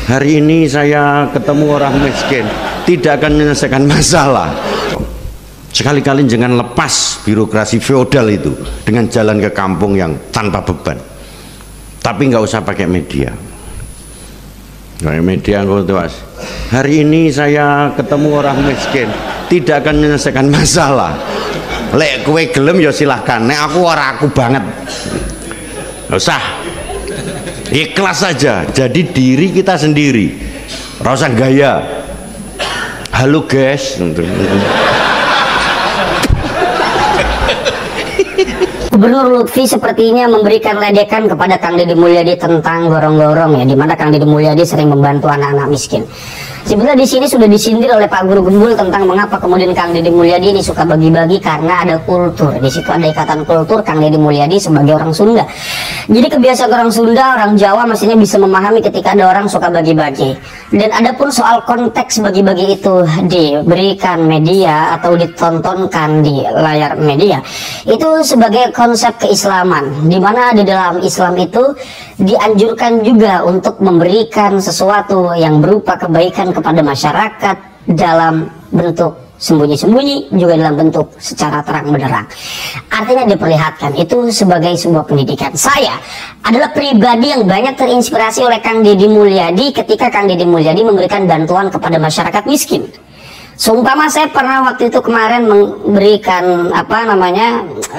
Hari ini saya ketemu orang miskin, tidak akan menyelesaikan masalah. Sekali-kali jangan lepas birokrasi feodal itu dengan jalan ke kampung yang tanpa beban. Tapi nggak usah pakai media. Media mas. Hari ini saya ketemu orang miskin, tidak akan menyelesaikan masalah. Lek kue gelem ya silahkan. Nek aku banget. Nggak usah. Ikhlas saja. Jadi diri kita sendiri. Rasa gaya. Halo guys. Gubernur Lutfi sepertinya memberikan ledekan kepada Kang Deddy Mulyadi tentang gorong-gorong ya, di mana Kang Deddy Mulyadi sering membantu anak-anak miskin. Sebenarnya di sini sudah disindir oleh Pak Guru Gembul tentang mengapa kemudian Kang Deddy Mulyadi ini suka bagi-bagi, karena ada kultur. Di situ ada ikatan kultur Kang Deddy Mulyadi sebagai orang Sunda. Jadi kebiasaan orang Sunda, orang Jawa mestinya bisa memahami ketika ada orang suka bagi-bagi. Dan adapun soal konteks bagi-bagi itu diberikan media atau ditontonkan di layar media, itu sebagai konsep keislaman, di mana di dalam Islam itu dianjurkan juga untuk memberikan sesuatu yang berupa kebaikan kepada masyarakat dalam bentuk sembunyi-sembunyi, juga dalam bentuk secara terang benderang. Artinya diperlihatkan itu sebagai sebuah pendidikan. Saya adalah pribadi yang banyak terinspirasi oleh Kang Deddy Mulyadi ketika Kang Deddy Mulyadi memberikan bantuan kepada masyarakat miskin. Seumpama saya pernah waktu itu kemarin memberikan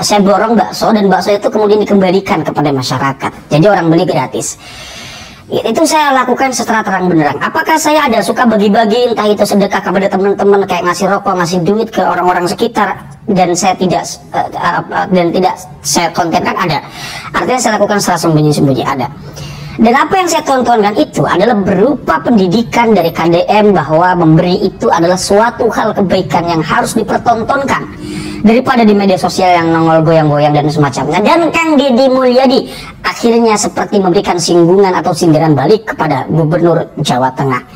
saya borong bakso, dan bakso itu kemudian dikembalikan kepada masyarakat, jadi orang beli gratis. Itu saya lakukan secara terang benderang. Apakah saya ada suka bagi-bagi, entah itu sedekah kepada teman-teman, kayak ngasih rokok, ngasih duit ke orang-orang sekitar, dan saya tidak saya kontenkan? Ada. Artinya saya lakukan secara sembunyi-sembunyi, ada. Dan apa yang saya tontonkan itu adalah berupa pendidikan dari KDM bahwa memberi itu adalah suatu hal kebaikan yang harus dipertontonkan daripada di media sosial yang nongol goyang-goyang dan semacamnya. Dan Kang Deddy Mulyadi akhirnya seperti memberikan singgungan atau sindiran balik kepada Gubernur Jawa Tengah.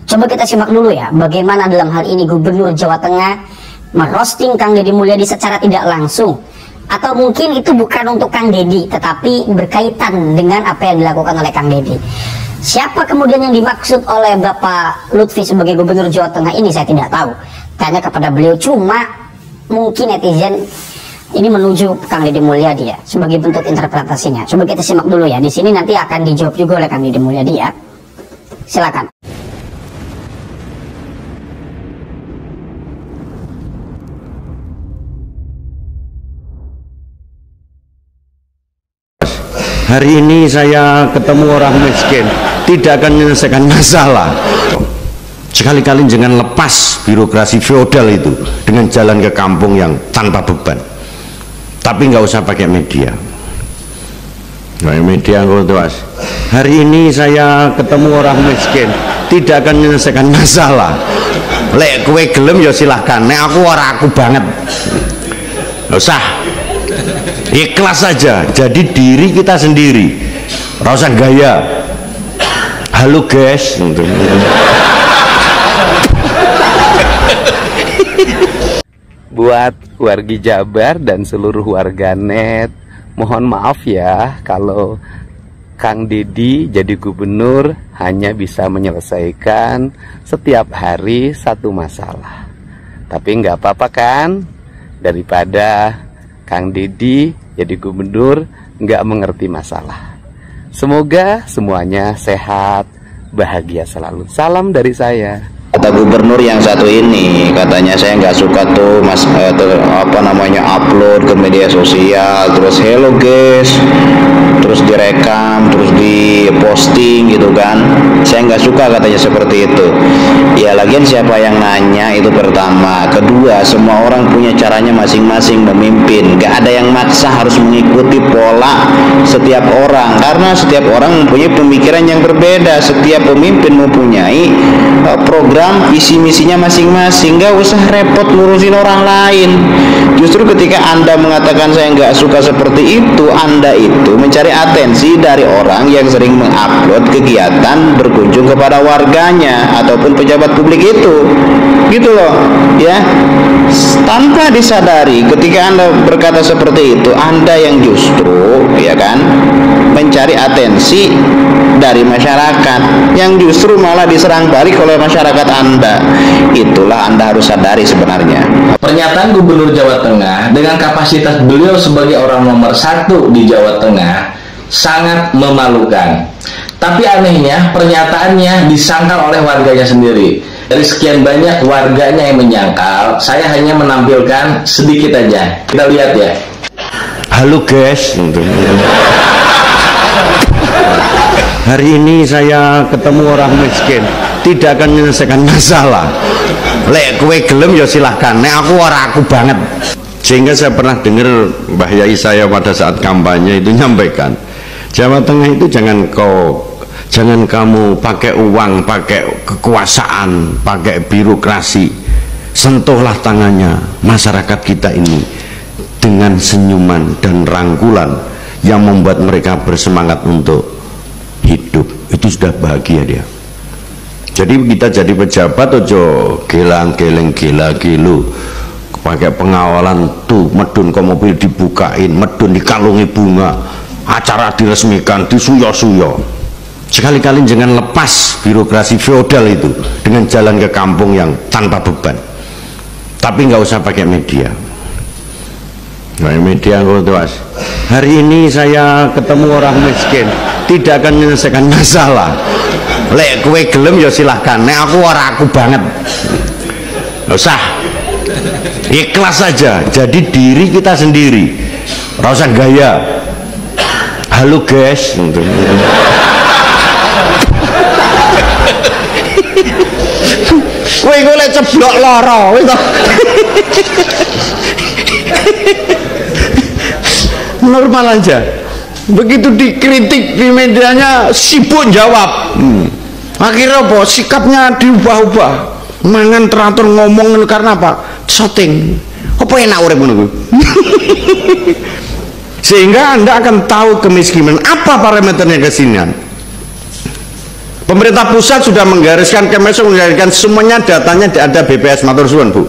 Coba kita simak dulu ya, bagaimana dalam hal ini Gubernur Jawa Tengah merosting Kang Deddy Mulyadi secara tidak langsung. Atau mungkin itu bukan untuk Kang Deddy, tetapi berkaitan dengan apa yang dilakukan oleh Kang Deddy. Siapa kemudian yang dimaksud oleh Bapak Lutfi sebagai Gubernur Jawa Tengah ini saya tidak tahu. Tanya kepada beliau, cuma mungkin netizen ini menuju Kang Deddy Mulyadi ya, sebagai bentuk interpretasinya. Coba kita simak dulu ya, di sini nanti akan dijawab juga oleh Kang Deddy Mulyadi ya. Silakan. Hari ini saya ketemu orang miskin, tidak akan menyelesaikan masalah. Sekali-kali jangan lepas birokrasi feodal itu dengan jalan ke kampung yang tanpa beban. Tapi nggak usah pakai media. Media mas. Hari ini saya ketemu orang miskin, tidak akan menyelesaikan masalah. Lek kue gelem ya silahkan. Nek aku banget. Nggak usah. Ikhlas saja. Jadi diri kita sendiri. Rasa gaya. Halo guys. Buat wargi Jabar dan seluruh warganet, mohon maaf ya kalau Kang Deddy jadi gubernur hanya bisa menyelesaikan setiap hari satu masalah. Tapi nggak apa-apa kan, daripada Kang Deddy jadi gubernur nggak mengerti masalah. Semoga semuanya sehat, bahagia selalu. Salam dari saya. Kata gubernur yang satu ini, katanya saya nggak suka tuh upload ke media sosial, terus hello guys, terus direkam, terus diposting gitu kan. Saya nggak suka katanya seperti itu. Ya lagian siapa yang nanya itu pertama. Kedua, semua orang punya caranya masing-masing memimpin. Nggak ada yang maksa harus mengikuti pola setiap orang, karena setiap orang mempunyai pemikiran yang berbeda. Setiap pemimpin mempunyai program program visi misinya masing-masing, nggak usah repot ngurusin orang lain. Justru ketika Anda mengatakan saya nggak suka seperti itu, Anda itu mencari atensi dari orang yang sering mengupload kegiatan berkunjung kepada warganya ataupun pejabat publik itu, gitu loh ya. Tanpa disadari ketika Anda berkata seperti itu, Anda yang justru ya kan mencari atensi dari masyarakat, yang justru malah diserang balik oleh masyarakat Anda. Itulah Anda harus sadari sebenarnya. Pernyataan Gubernur Jawa Tengah dengan kapasitas beliau sebagai orang nomor 1 di Jawa Tengah sangat memalukan. Tapi anehnya pernyataannya disangkal oleh warganya sendiri. Dari sekian banyak warganya yang menyangkal, saya hanya menampilkan sedikit aja. Kita lihat ya. Halo guys, hari ini saya ketemu orang miskin, tidak akan menyelesaikan masalah. Lek kowe gelem ya silahkan, nek aku banget. Sehingga saya pernah dengar Mbah Yai saya pada saat kampanye itu nyampaikan, Jawa Tengah itu jangan kamu pakai uang, pakai kekuasaan, pakai birokrasi. Sentuhlah tangannya masyarakat kita ini dengan senyuman dan rangkulan yang membuat mereka bersemangat untuk hidup. Itu sudah bahagia dia. Jadi kita jadi pejabat ojo gelang-geleng gila-gilu, pakai pengawalan tuh medun ke mobil dibukain, medun dikalungi bunga, acara diresmikan, disuyo-suyo. Sekali-kali jangan lepas birokrasi feodal itu dengan jalan ke kampung yang tanpa beban. Tapi nggak usah pakai media. Media tuas. Hari ini saya ketemu orang miskin, tidak akan menyelesaikan masalah. Lek kowe gelem ya silahkan, nek aku banget. Nggak usah. Ikhlas saja, jadi diri kita sendiri. Nggak usah gaya. Halo guys. Kowe golek ceblok lara wis to. Normal aja. Begitu dikritik di medianya sibuk jawab. Akhirnya apa? Sikapnya diubah-ubah. Mangan teratur ngomong karena apa? Shooting. Apa enak urip ngono kuwi? Sehingga Anda akan tahu kemiskinan apa parameternya kesinian. Pemerintah pusat sudah menggariskan, Kemensos menggariskan semuanya, datanya ada BPS. Matur suwun, Bu.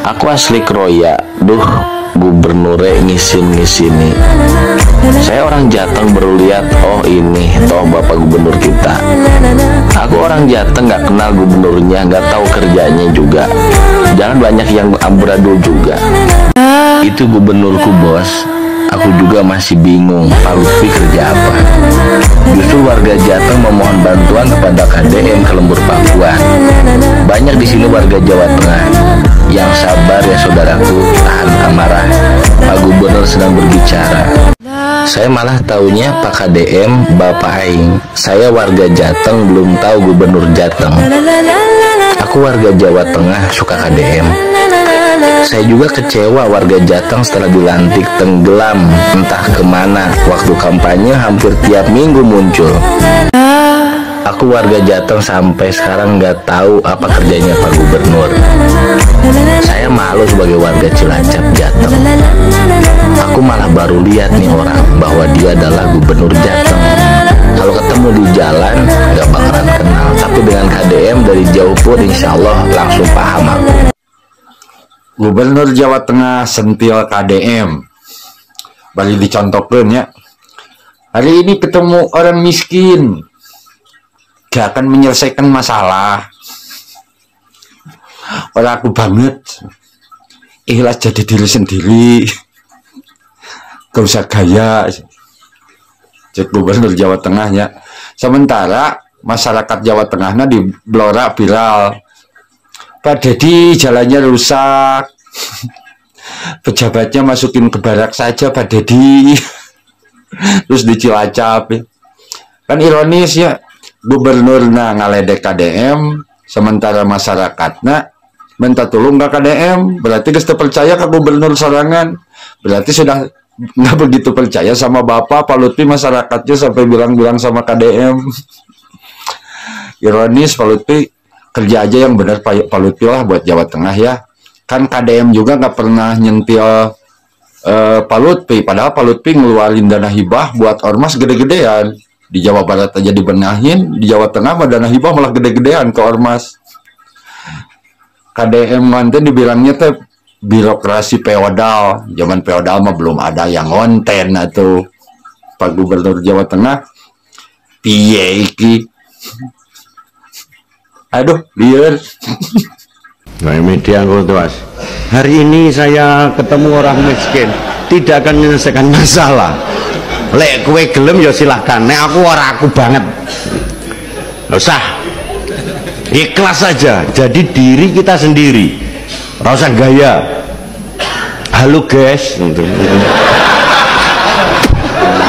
Aku asli Kroya. Duh, gubernure ngisin-ngisini. Saya orang Jateng baru lihat, oh ini toh bapak gubernur kita. Aku orang Jateng nggak kenal gubernurnya, nggak tahu kerjanya juga. Jangan banyak yang amburadul juga. Itu gubernurku bos. Aku juga masih bingung Pak Lutfi kerja apa. Justru warga Jateng memohon bantuan kepada KDM ke Lembur Pakuan. Banyak di sini warga Jawa Tengah. Yang sabar ya saudaraku, tahan amarah. Pak Gubernur sedang berbicara. Saya malah taunya Pak KDM Bapak Aing. Saya warga Jateng belum tahu Gubernur Jateng. Aku warga Jawa Tengah suka KDM. Saya juga kecewa warga Jateng setelah dilantik tenggelam entah kemana. Waktu kampanye hampir tiap minggu muncul. Aku warga Jateng sampai sekarang nggak tahu apa kerjanya Pak Gubernur. Saya malu sebagai warga Cilacap Jateng. Aku malah baru lihat nih orang bahwa dia adalah Gubernur Jateng. Kalau ketemu di jalan nggak bakalan kenal, tapi dengan KDM dari jauh pun insya Allah langsung paham aku. Gubernur Jawa Tengah sentil KDM balik dicontohkan ya. Hari ini ketemu orang miskin, gak akan menyelesaikan masalah. Orang aku banget, ikhlas jadi diri sendiri, gak usah gaya. Cek Gubernur Jawa Tengah ya. Sementara masyarakat Jawa Tengahnya di blora viral, Pak Dedi jalannya rusak, pejabatnya masukin ke barak saja Pak Dedi. Terus di Cilacap kan ironis ya, gubernurnya ngaledek KDM, sementara masyarakatnya minta tolong ke KDM. Berarti gak percaya ke gubernur sorangan, berarti sudah nggak begitu percaya sama Bapak Pak Lutfi. Masyarakatnya sampai bilang-bilang sama KDM ironis Pak Lutfi, kerja aja yang benar Pak Lutfi lah buat Jawa Tengah ya. Kan KDM juga nggak pernah nyentil Pak Lutfi, padahal Pak Lutfi ngeluarin dana hibah buat ormas gede-gedean. Di Jawa Barat aja dibenahin, di Jawa Tengah mah dana hibah malah gede-gedean ke ormas. KDM nanti dibilangnya tuh birokrasi feodal. Zaman feodal mah belum ada yang konten atau Pak Gubernur Jawa Tengah piye iki. Aduh, biar. Nah, media tuas. Hari ini saya ketemu orang miskin, tidak akan menyelesaikan masalah. Lek kue gelem ya silahkan. Nek aku banget. Gak usah. Ikhlas saja. Jadi diri kita sendiri. Gak usah gaya. Halo guys.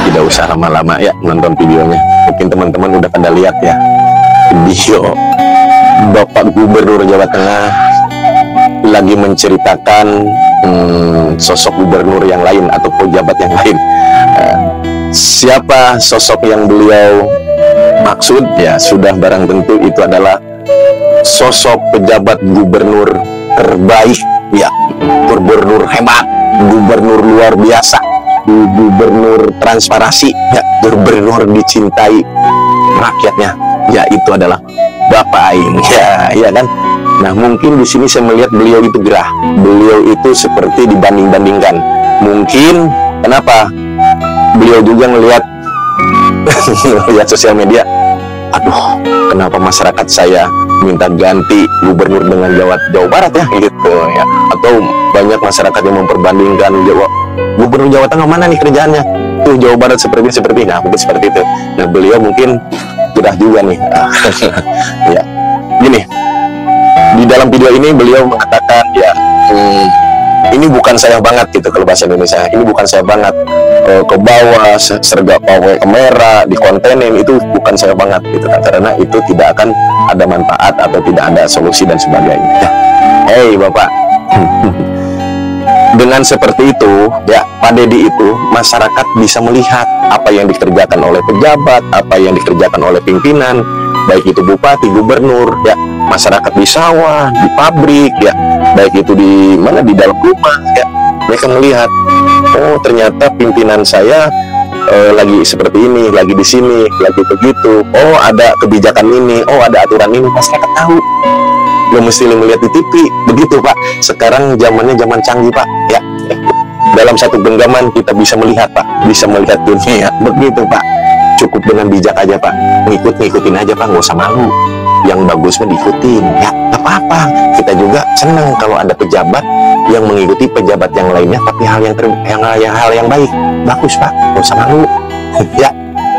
Tidak usah lama-lama ya nonton videonya. Mungkin teman-teman udah pada lihat ya video Bapak Gubernur Jawa Tengah lagi menceritakan sosok gubernur yang lain atau pejabat yang lain. Siapa sosok yang beliau maksud? Ya sudah barang tentu itu adalah sosok pejabat gubernur terbaik ya, gubernur hebat, gubernur luar biasa, gubernur transparansi ya, gubernur dicintai rakyatnya ya, itu adalah Bapak Aing ya kan. Nah mungkin di sini saya melihat beliau itu gerah, beliau itu seperti dibanding-bandingkan. Mungkin kenapa beliau juga melihat lihat sosial media, aduh kenapa masyarakat saya minta ganti gubernur dengan Jawa Barat ya gitu ya, atau banyak masyarakat yang memperbandingkan gubernur Jawa Tengah mana nih kerjaannya tuh, Jawa Barat seperti nah mungkin seperti itu. Nah beliau mungkin gerah juga nih ya gini. Di dalam video ini beliau mengatakan ya ini bukan saya banget gitu, kalau bahasa Indonesia ini bukan saya banget, ke bawah sergap pawe kamera di kontenin itu bukan saya banget gitu kan, karena itu tidak akan ada manfaat atau tidak ada solusi dan sebagainya ya. Hey Bapak dengan seperti itu ya Pak Deddy, itu masyarakat bisa melihat apa yang dikerjakan oleh pejabat, apa yang dikerjakan oleh pimpinan, baik itu bupati, gubernur ya, masyarakat di sawah, di pabrik ya, baik itu di mana, di dalam rumah ya, mereka melihat oh ternyata pimpinan saya lagi seperti ini, lagi di sini, lagi begitu, oh ada kebijakan ini, oh ada aturan ini, masyarakat tahu. Belum mesti melihat di TV begitu Pak. Sekarang zamannya zaman canggih Pak ya, dalam satu genggaman kita bisa melihat Pak, bisa melihat dunia begitu Pak. Cukup dengan bijak aja Pak, ngikutin aja Pak, nggak usah malu. Yang bagus mah diikutin ya, nggak apa-apa. Kita juga senang kalau ada pejabat yang mengikuti pejabat yang lainnya, tapi hal yang baik, bagus Pak, nggak usah malu ya.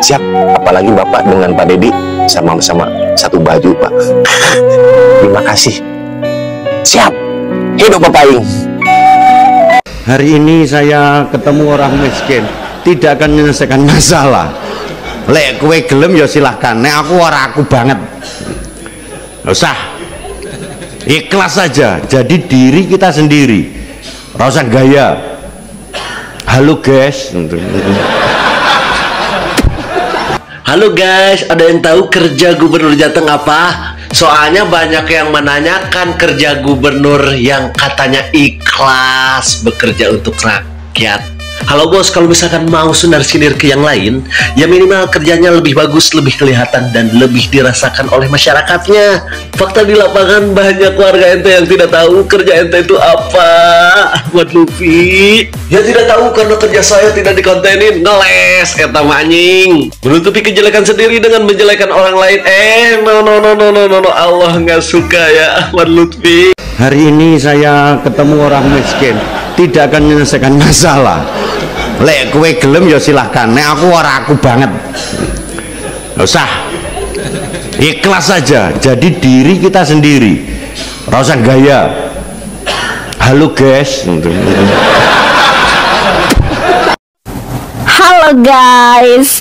Siap, apalagi Bapak dengan Pak Deddy sama-sama satu baju Pak. Terima kasih. Siap, hidup Bapak Aing. Hari ini saya ketemu orang miskin, tidak akan menyelesaikan masalah. Lek kue gelem ya silahkan. Nek aku banget. Gak usah. Ikhlas saja. Jadi diri kita sendiri. Gak usah gaya. Halo guys. Halo guys, ada yang tahu kerja gubernur Jateng apa? Soalnya banyak yang menanyakan kerja gubernur yang katanya ikhlas bekerja untuk rakyat. Halo bos, kalau misalkan mau sundar-sindir ke yang lain, ya minimal kerjanya lebih bagus, lebih kelihatan, dan lebih dirasakan oleh masyarakatnya. Fakta di lapangan banyak warga ente yang tidak tahu kerja ente itu apa. Buat Luffy, ya tidak tahu karena kerja saya tidak dikontenin, ngeles, eta anjing. Menutupi kejelekan sendiri dengan menjelekan orang lain. No, Allah nggak suka ya, Buat Lutfi. Hari ini saya ketemu orang miskin, tidak akan menyelesaikan masalah. Lek kue gelem ya silahkan. Nek aku banget. Gak usah. Ikhlas saja. Jadi diri kita sendiri. Gak usah gaya. Halo guys. Halo guys.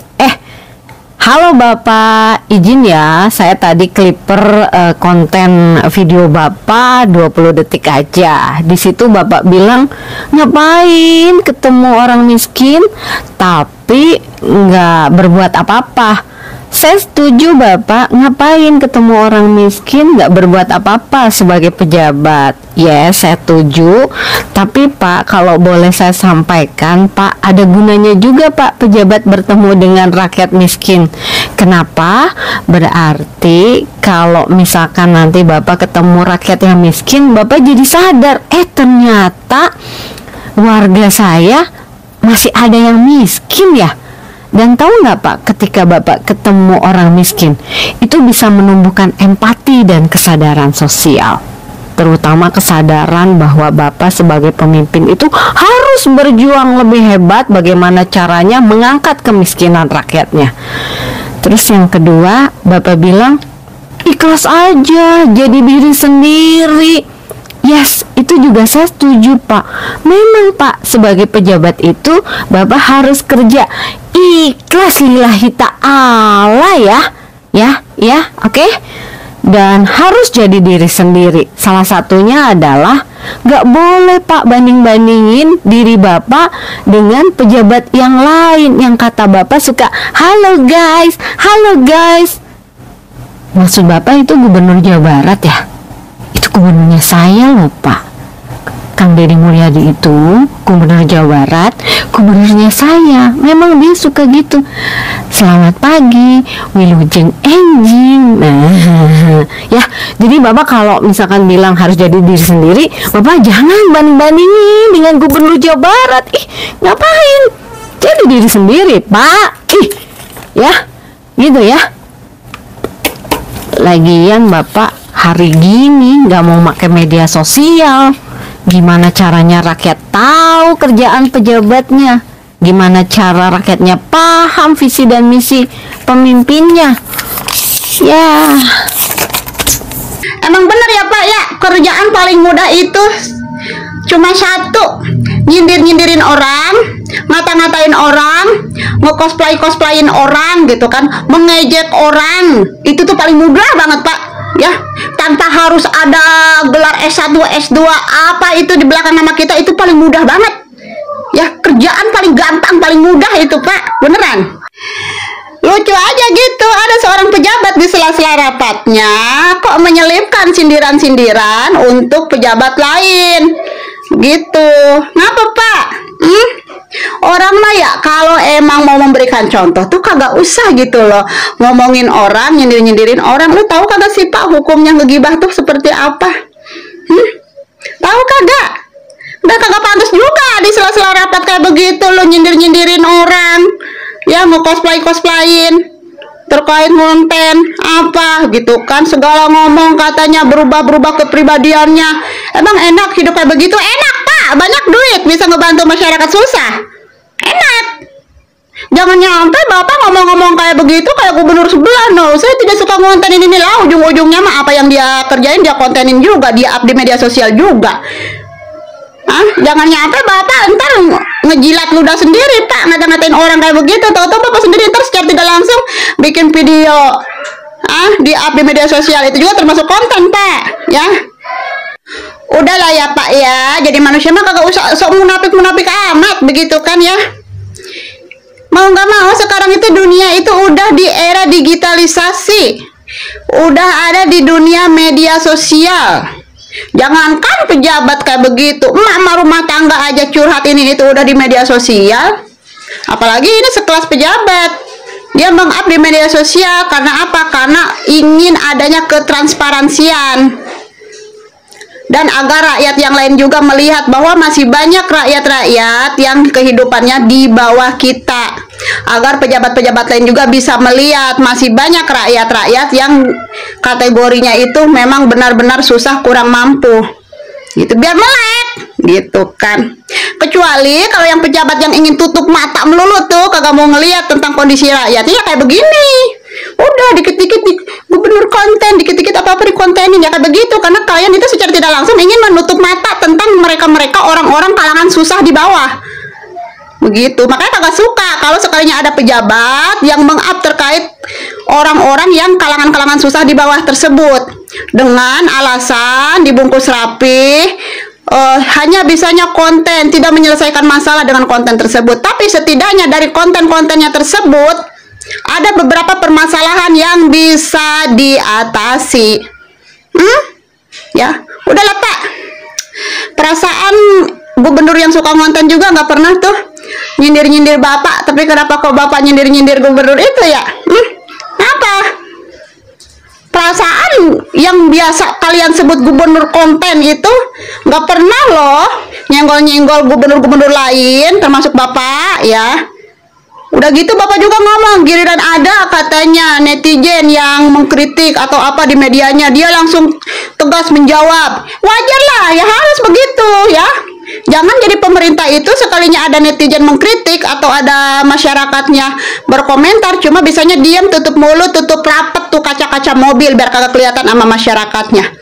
Halo Bapak, izin ya, saya tadi clipper konten video Bapak 20 detik aja. Di situ Bapak bilang, ngapain ketemu orang miskin tapi nggak berbuat apa-apa. Saya setuju Bapak, ngapain ketemu orang miskin nggak berbuat apa-apa sebagai pejabat. Ya, saya setuju. Tapi Pak, kalau boleh saya sampaikan Pak, ada gunanya juga Pak pejabat bertemu dengan rakyat miskin. Kenapa? Berarti kalau misalkan nanti Bapak ketemu rakyat yang miskin, Bapak jadi sadar, ternyata warga saya masih ada yang miskin ya. Dan tahu nggak Pak, ketika Bapak ketemu orang miskin, itu bisa menumbuhkan empati dan kesadaran sosial. Terutama kesadaran bahwa Bapak sebagai pemimpin itu harus berjuang lebih hebat bagaimana caranya mengangkat kemiskinan rakyatnya. Terus yang kedua, Bapak bilang, ikhlas aja, jadi diri sendiri. Yes, itu juga saya setuju Pak. Memang Pak, sebagai pejabat itu Bapak harus kerja ikhlas lillahi ta'ala ya, oke? Dan harus jadi diri sendiri. Salah satunya adalah gak boleh Pak banding-bandingin diri Bapak dengan pejabat yang lain yang kata Bapak suka halo guys. Maksud Bapak itu gubernur Jawa Barat ya? Itu gubernurnya saya loh Pak. Kang Deddy Mulyadi itu gubernur Jawa Barat, gubernurnya saya. Memang dia suka gitu. Selamat pagi, wilujeng enjing. Nah, ya, jadi Bapak kalau misalkan bilang harus jadi diri sendiri, Bapak jangan banding-bandingin dengan gubernur Jawa Barat. Ngapain? Jadi diri sendiri, Pak. Ya, gitu ya. Lagian Bapak hari gini nggak mau pakai media sosial. Gimana caranya rakyat tahu kerjaan pejabatnya? Gimana cara rakyatnya paham visi dan misi pemimpinnya? Ya. Emang bener ya Pak ya, kerjaan paling mudah itu cuma satu, nyindir-nyindirin orang, ngata-ngatain orang, nge-cosplayin orang gitu kan, mengejek orang. Itu tuh paling mudah banget Pak ya, tanpa harus ada gelar S1, S2 apa itu di belakang nama kita. Itu paling mudah banget ya, kerjaan paling gampang, paling mudah itu Pak, beneran. Lucu aja gitu, ada seorang pejabat di sela-sela rapatnya kok menyelipkan sindiran-sindiran untuk pejabat lain gitu. Ngapa Pak? Orang mah ya kalau emang mau memberikan contoh tuh kagak usah gitu loh ngomongin orang, nyindir-nyindirin orang. Lu tahu kagak sih Pak hukumnya ngegibah tuh seperti apa? Tahu kagak? Udah kagak pantas juga di sela-sela rapat kayak begitu lo nyindir-nyindirin orang, ya mau cosplayin terkait konten apa gitu kan, segala ngomong katanya berubah-berubah kepribadiannya. Emang enak hidup kayak begitu? Enak Pak, banyak duit, bisa ngebantu masyarakat susah, enak. Jangan nyampe Bapak ngomong-ngomong kayak begitu kayak gubernur sebelah. No, saya tidak suka ngontenin ini lah, ujung-ujungnya mah apa yang dia kerjain dia kontenin juga, dia up di media sosial juga. Jangan nyampe Bapak ntar ngejilat ludah sendiri Pak, ngata-ngatain orang kayak begitu. Tahu-tahu Bapak sendiri ntar secara tidak langsung bikin video di up di media sosial. Itu juga termasuk konten Pak ya. Udahlah ya Pak ya, jadi manusia mah kagak usah sok munafik-munafik amat begitu kan ya. Mau nggak mau sekarang itu dunia itu udah di era digitalisasi, udah ada di dunia media sosial. Jangankan pejabat kayak begitu, emak rumah tangga aja curhat ini itu udah di media sosial. Apalagi ini sekelas pejabat, dia meng-up di media sosial. Karena apa? Karena ingin adanya ketransparansian, dan agar rakyat yang lain juga melihat bahwa masih banyak rakyat-rakyat yang kehidupannya di bawah kita, agar pejabat-pejabat lain juga bisa melihat masih banyak rakyat-rakyat yang kategorinya itu memang benar-benar susah, kurang mampu gitu, biar melek gitu kan. Kecuali kalau yang pejabat yang ingin tutup mata melulu tuh, kagak mau ngelihat tentang kondisi rakyatnya, kayak begini udah dikit-dikit gubernur konten, dikit-dikit apa-apa dikontenin ya kayak begitu. Karena kalian itu secara tidak langsung ingin menutup mata tentang mereka-mereka orang-orang kalangan susah di bawah begitu. Makanya kagak suka kalau sekalinya ada pejabat yang meng-up terkait orang-orang yang kalangan-kalangan susah di bawah tersebut dengan alasan dibungkus rapi, hanya bisanya konten, tidak menyelesaikan masalah dengan konten tersebut. Tapi setidaknya dari konten-kontennya tersebut ada beberapa permasalahan yang bisa diatasi. Ya, udahlah Pak. Perasaan gubernur yang suka ngonten juga nggak pernah tuh nyindir-nyindir Bapak, tapi kenapa kok Bapak nyindir-nyindir gubernur itu ya? Apa? Perasaan yang biasa kalian sebut gubernur konten itu nggak pernah loh nyenggol-nyenggol gubernur-gubernur lain, termasuk Bapak ya. Udah gitu Bapak juga ngomong, giliran ada katanya netizen yang mengkritik atau apa di medianya, dia langsung tegas menjawab. Wajar lah, ya harus begitu ya. Jangan jadi pemerintah itu sekalinya ada netizen mengkritik atau ada masyarakatnya berkomentar, cuma bisanya diam, tutup mulut, tutup rapet tuh kaca-kaca mobil biar kagak kelihatan sama masyarakatnya.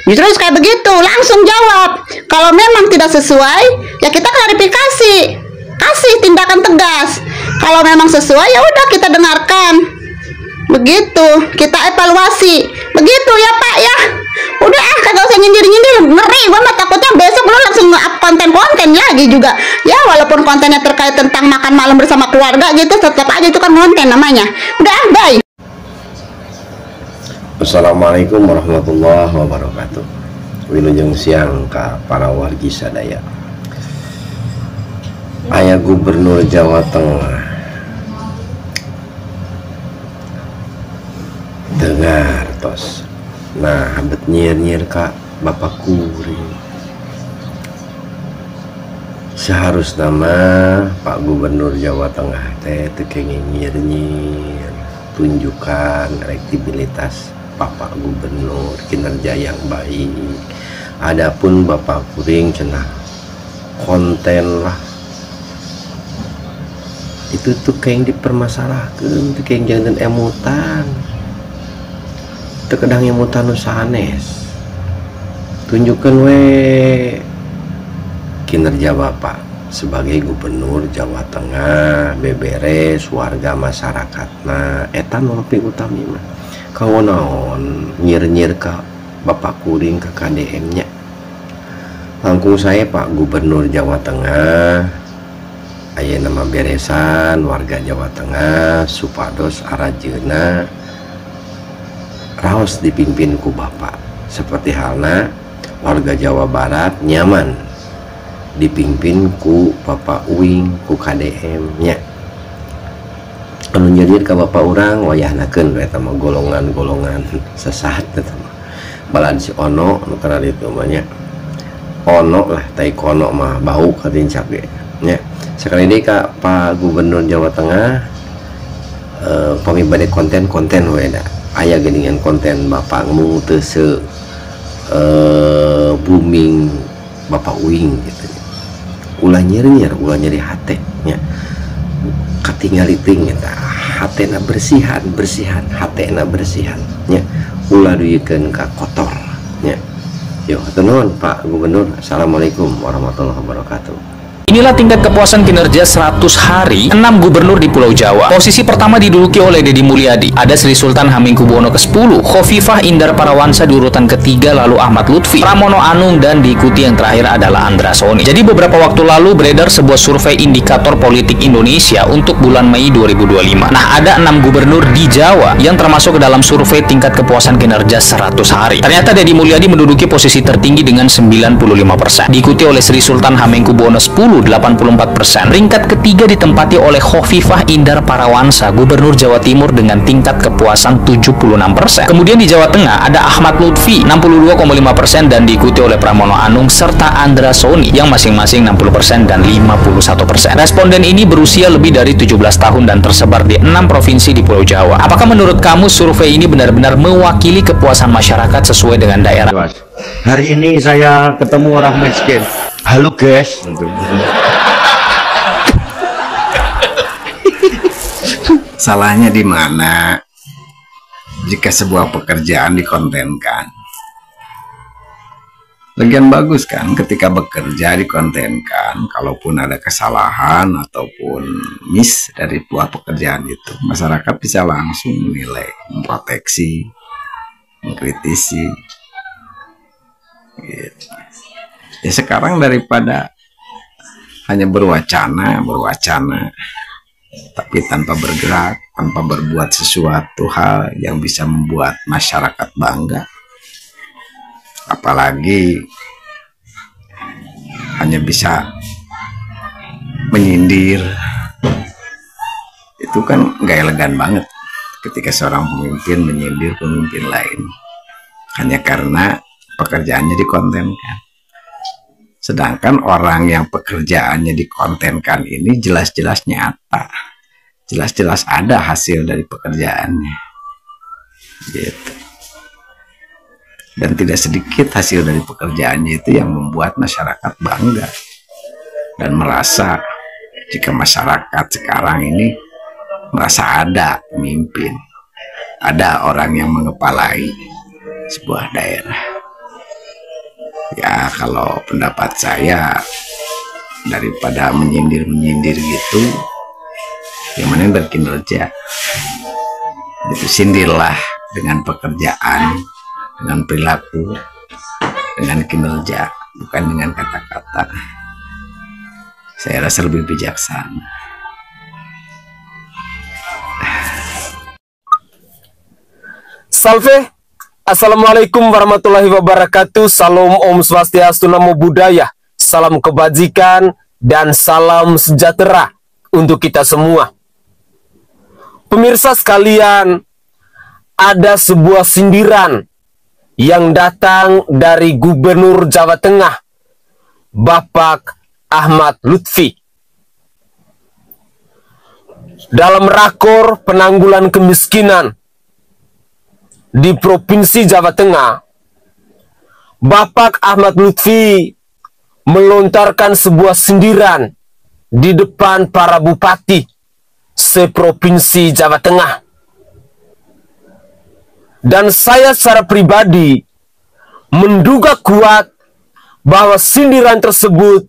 Justru harus kayak begitu, langsung jawab. Kalau memang tidak sesuai, ya kita klarifikasi, kasih tindakan tegas. Kalau memang sesuai, ya udah kita dengarkan. Begitu, kita evaluasi. Begitu ya Pak ya. Udah kagak usah nyindir-nyindir, ngeri banget, takutnya besok lu langsung nge-up konten-konten lagi juga. Ya walaupun kontennya terkait tentang makan malam bersama keluarga gitu, tetap aja itu kan konten namanya. Udah, bye. Assalamualaikum warahmatullahi wabarakatuh. Wilujeng siang ka para wargi sadaya. Ayah Gubernur Jawa Tengah dengar tos. Nah, habet nyir-nyir kak Bapak Kuring. Seharusnya mah Pak Gubernur Jawa Tengah teh tekengin nyir-nyir, tunjukkan elektabilitas Bapak Gubernur, kinerja yang baik. Adapun Bapak Kuring cenah konten lah. Itu tuh kayak dipermasalahkan, tuh kayak jangan emutan. Terkadang emutan sanes. Tunjukkan we kinerja Bapak sebagai Gubernur Jawa Tengah, beberes warga masyarakatna, eta nu utami mah. Kau naon nyir-nyir ka Bapak Kuring ke KDM nya. Langkung saya Pak Gubernur Jawa Tengah, aya nama beresan warga Jawa Tengah supados arajeuna raos dipimpin ku Bapak, seperti halnya warga Jawa Barat nyaman dipimpin ku Bapak Uing ku KDM nya. Anu nyeriut ka Bapak urang wayahnakeun eta mah golongan-golongan sesat eta mah. Balan si Ono anu kana ditu mah nya. Ono lah tai kono mah bau ka dincak ge nya. Sekali deui ka Pak Gubernur Jawa Tengah pami bade konten-konten we da. Aya geuningan konten Bapak ngomong teu booming Bapak Uing gitu. Ulah nyeri-nyeri, ulah nyeri hate nya. Katingali ting eta hatena bersihan hatena bersihan nya. Ulah duyekeun ka kotor nya. Yo hatur nuhun Pak Gubernur. Assalamualaikum warahmatullahi wabarakatuh. Inilah tingkat kepuasan kinerja 100 hari 6 gubernur di Pulau Jawa. Posisi pertama diduduki oleh Deddy Mulyadi. Ada Sri Sultan Hamengkubuwono ke-10, Khofifah Indar Parawansa di urutan ketiga, lalu Ahmad Lutfi, Pramono Anung, dan diikuti yang terakhir adalah Andra Soni. Jadi beberapa waktu lalu beredar sebuah survei indikator politik Indonesia untuk bulan Mei 2025. Nah, ada 6 gubernur di Jawa yang termasuk ke dalam survei tingkat kepuasan kinerja 100 hari. Ternyata Deddy Mulyadi menduduki posisi tertinggi dengan 95%. Diikuti oleh Sri Sultan Hamengkubuwono 10 84%. Peringkat ketiga ditempati oleh Khofifah Indar Parawansa, Gubernur Jawa Timur dengan tingkat kepuasan 76%. Kemudian di Jawa Tengah ada Ahmad Lutfi 62,5% dan diikuti oleh Pramono Anung serta Andra Soni yang masing-masing 60% dan 51%. Responden ini berusia lebih dari 17 tahun dan tersebar di 6 provinsi di Pulau Jawa. Apakah menurut kamu survei ini benar-benar mewakili kepuasan masyarakat sesuai dengan daerah? Hari ini saya ketemu orang miskin. Halo guys. Salahnya di mana jika sebuah pekerjaan dikontenkan? Lagian bagus kan ketika bekerja dikontenkan, kalaupun ada kesalahan ataupun miss dari buah pekerjaan itu, masyarakat bisa langsung menilai, memproteksi, mengkritisi. Gitu. Ya sekarang daripada hanya berwacana, tapi tanpa bergerak, tanpa berbuat sesuatu hal yang bisa membuat masyarakat bangga. Apalagi hanya bisa menyindir. Itu kan nggak elegan banget ketika seorang pemimpin menyindir pemimpin lain hanya karena pekerjaannya dikontenkan. Sedangkan orang yang pekerjaannya dikontenkan ini jelas-jelas nyata, jelas-jelas ada hasil dari pekerjaannya, gitu. Dan tidak sedikit hasil dari pekerjaannya itu yang membuat masyarakat bangga dan merasa jika masyarakat sekarang ini merasa ada pemimpin, ada orang yang mengepalai sebuah daerah. Ya, kalau pendapat saya, daripada menyindir-menyindir gitu, yang mana berkinerja. Itu sindirlah dengan pekerjaan, dengan perilaku, dengan kinerja, bukan dengan kata-kata. Saya rasa lebih bijaksana. Salve. Assalamualaikum warahmatullahi wabarakatuh. Salam Om Swastiastu, Namo Buddhaya. Salam kebajikan dan salam sejahtera untuk kita semua. Pemirsa sekalian, ada sebuah sindiran yang datang dari Gubernur Jawa Tengah, Bapak Ahmad Lutfi. Dalam rakor penanggulan kemiskinan di Provinsi Jawa Tengah, Bapak Ahmad Lutfi melontarkan sebuah sindiran di depan para bupati se-Provinsi Jawa Tengah. Dan saya secara pribadi menduga kuat bahwa sindiran tersebut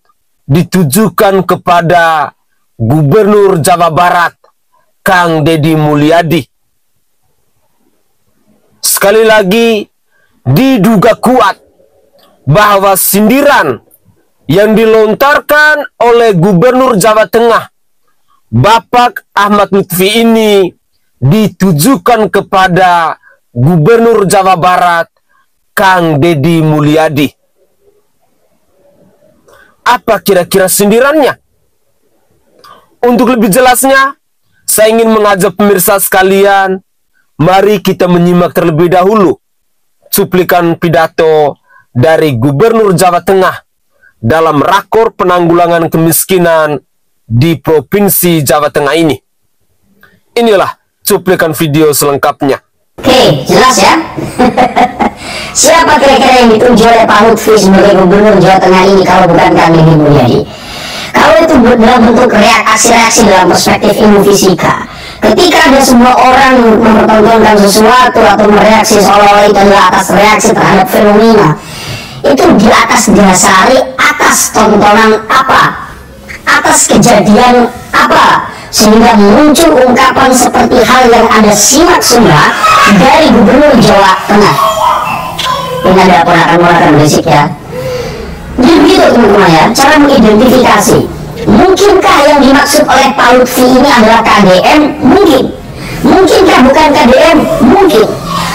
ditujukan kepada Gubernur Jawa Barat, Kang Deddy Mulyadi. Sekali lagi, diduga kuat bahwa sindiran yang dilontarkan oleh Gubernur Jawa Tengah, Bapak Ahmad Lutfi ini ditujukan kepada Gubernur Jawa Barat, Kang Deddy Mulyadi. Apa kira-kira sindirannya? Untuk lebih jelasnya, saya ingin mengajak pemirsa sekalian, mari kita menyimak terlebih dahulu cuplikan pidato dari Gubernur Jawa Tengah dalam rakor penanggulangan kemiskinan di Provinsi Jawa Tengah ini. Inilah cuplikan video selengkapnya. Oke, jelas ya. Siapa kira-kira yang dituju oleh Pak Lutfi sebagai Gubernur Jawa Tengah ini kalau bukan Kang Deddy Mulyadi? Kalau itu dalam bentuk reaksi-reaksi dalam perspektif ilmu fisika, ketika ada sebuah orang mempertontonkan sesuatu atau mereaksi seolah-olah itu adalah atas reaksi terhadap fenomena, itu di atas dasari atas tontonan apa, atas kejadian apa, sehingga muncul ungkapan seperti hal yang ada simak-simak dari Gubernur Jawa Tengah. Ini ada ponakan-ponakan berisik ya. Jadi begitu teman-teman ya, cara mengidentifikasi. Mungkinkah yang dimaksud oleh Pak Lutfi ini adalah KDM? Mungkin. Mungkinkah bukan KDM? Mungkin.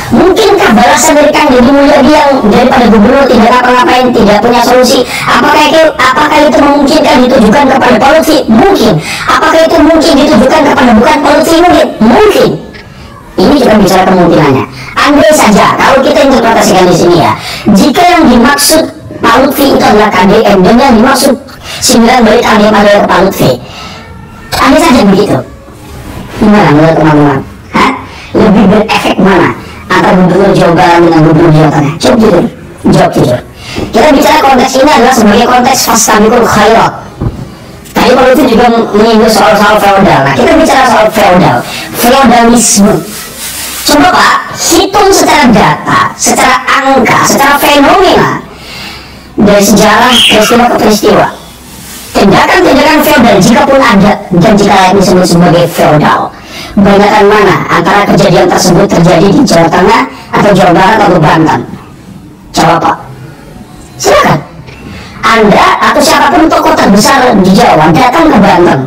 Mungkinkah balasan dari Kang Deddy Mulyadi yang daripada gubernur tidak ngapa-ngapain, tidak punya solusi? Apakah itu memungkinkan ditujukan kepada Pak Lutfi? Mungkin. Apakah itu mungkin ditujukan kepada bukan Pak Lutfi? Mungkin. Mungkin. Ini juga bicara kemungkinannya. Andai saja, kalau kita interpretasikan di sini ya, jika yang dimaksud Pak Lutfi itu adalah KDM dan yang dimaksud sindiran dari KDM adalah Pak Lutfi, andai saja begitu, gimana menurut teman-teman? Lebih berefek mana antara Gubernur Jawa Barat dengan Gubernur Jawa Tengah? Jawab jujur, jawab jujur. Kita bicara konteks ini adalah sebagai konteks fastabiqul khairat. Tadi Pak Lutfi juga menyinggung soal feodal. Nah, kita bicara soal feodalisme. Coba Pak, hitung secara data, secara angka, secara fenomena dari sejarah peristiwa ke peristiwa. Tindakan-tindakan feodal, jika pun ada dan jika layak disebut sebagai feodal, banyakkan mana antara kejadian tersebut terjadi di Jawa Tengah atau Jawa Barat atau Banten? Jawab Pak. Silakan. Anda atau siapapun tokoh terbesar di Jawa datang ke Banten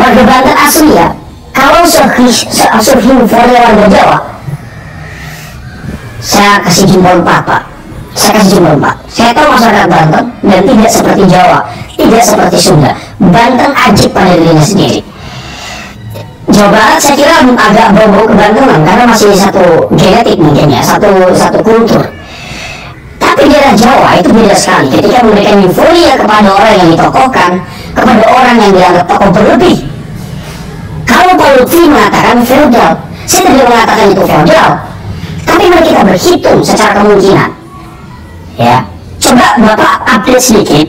warga Banten asli ya, kalau survei euforia warga Jawa, saya kasih jempol 4 Pak. Saya kasih jempol 4. Saya tahu masyarakat Banten dan tidak seperti Jawa, tidak seperti Sunda. Banten ajib pada dirinya sendiri. Jawa Barat saya kira agak bau-bau kebantenan karena masih satu genetik mungkin ya, satu kultur. Tapi daerah Jawa itu beda sekali ketika memberikan euforia kepada orang yang ditokohkan, kepada orang yang dianggap tokoh berlebih. Kalau Pak Lutfi mengatakan feodal, saya tidak mengatakan itu feodal, tapi mari kita berhitung secara kemungkinan. Ya, coba Bapak update sedikit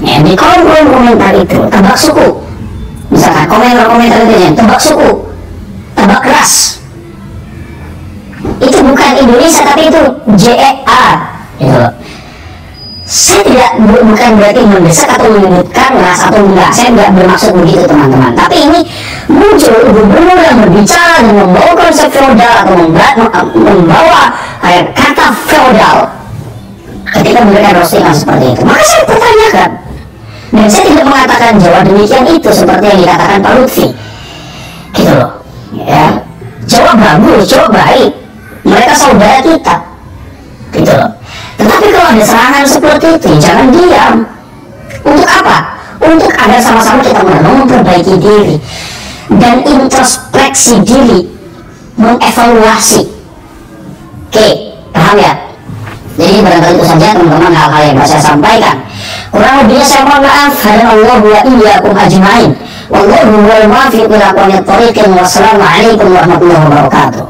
ya, di kolom komentar itu tebak suku, misalkan komentar itu ya, tebak suku, tebak ras, itu bukan Indonesia tapi itu JEA gitu loh. Saya tidak bukan berarti mendesak atau menyebutkan ras atau enggak, saya enggak bermaksud begitu teman-teman, tapi ini muncul gubernur yang berbicara dan membawa konsep feodal atau membawa kata feodal ketika memberikan roastingan seperti itu. Maka saya pertanyakan, dan saya tidak mengatakan Jawa demikian itu seperti yang dikatakan Pak Lutfi gitu loh ya. Jawa bagus, Jawa baik, mereka saudara kita gitu loh. Tetapi kalau ada serangan seperti itu, jangan diam. Untuk apa? Untuk agar sama-sama kita memperbaiki diri dan introspeksi diri, mengevaluasi. Oke, paham ya? Jadi barangkali itu saja teman-teman hal-hal yang saya sampaikan. Kurang lebihnya saya mohon maaf. Hadanallahu wa iyyakum ajmain. Wallahu huwal muwaffiq ila aqwamit thoriq. Wassalamualaikum warahmatullahi wabarakatuh.